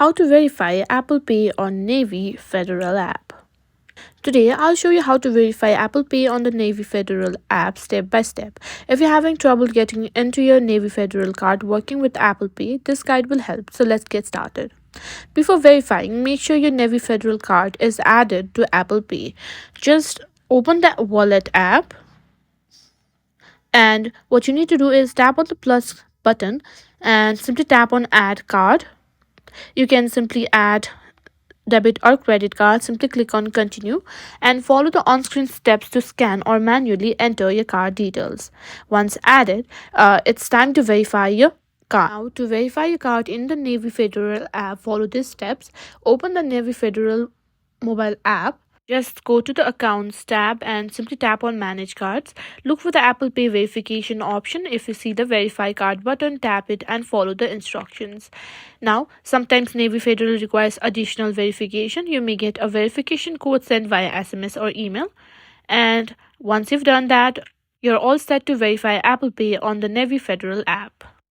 How to verify Apple Pay on Navy Federal app. Today, I'll show you how to verify Apple Pay on the Navy Federal app step by step. If you're having trouble getting into your Navy Federal card working with Apple Pay, this guide will help. So let's get started. Before verifying, make sure your Navy Federal card is added to Apple Pay. Just open the wallet app, and what you need to do is tap on the plus button and simply tap on add card. You can simply add debit or credit card. Simply click on continue and follow the on-screen steps to scan or manually enter your card details. Once added, it's time to verify your card. Now, to verify your card in the Navy Federal app, follow these steps. Open the Navy Federal mobile app. Just go to the Accounts tab and simply tap on Manage Cards. Look for the Apple Pay verification option. If you see the Verify Card button, tap it and follow the instructions. Now, sometimes Navy Federal requires additional verification. You may get a verification code sent via SMS or email. And once you've done that, you're all set to verify Apple Pay on the Navy Federal app.